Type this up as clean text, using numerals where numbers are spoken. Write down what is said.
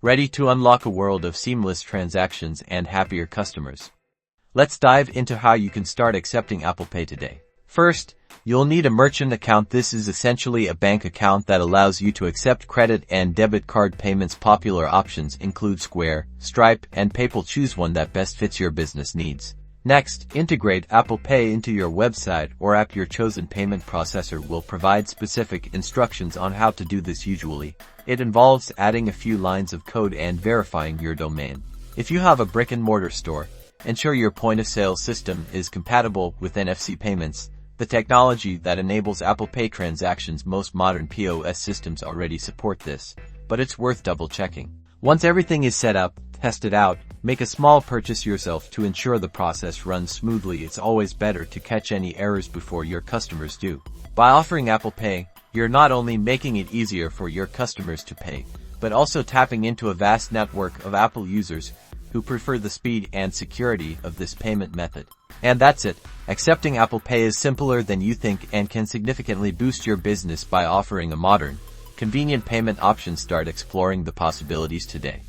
ready to unlock a world of seamless transactions and happier customers. Let's dive into how you can start accepting Apple Pay today. First, you'll need a merchant account. This is essentially a bank account that allows you to accept credit and debit card payments. Popular options include Square, Stripe, and PayPal. Choose one that best fits your business needs. Next, integrate Apple Pay into your website or app. Your chosen payment processor will provide specific instructions on how to do this. Usually, it involves adding a few lines of code and verifying your domain. If you have a brick-and-mortar store, ensure your point-of-sale system is compatible with NFC payments, the technology that enables Apple Pay transactions. Most modern POS systems already support this, but it's worth double-checking. Once everything is set up, test it out. Make a small purchase yourself to ensure the process runs smoothly. It's always better to catch any errors before your customers do. By offering Apple Pay, you're not only making it easier for your customers to pay, but also tapping into a vast network of Apple users who prefer the speed and security of this payment method. And that's it. Accepting Apple Pay is simpler than you think and can significantly boost your business by offering a modern, convenient payment option. Start exploring the possibilities today.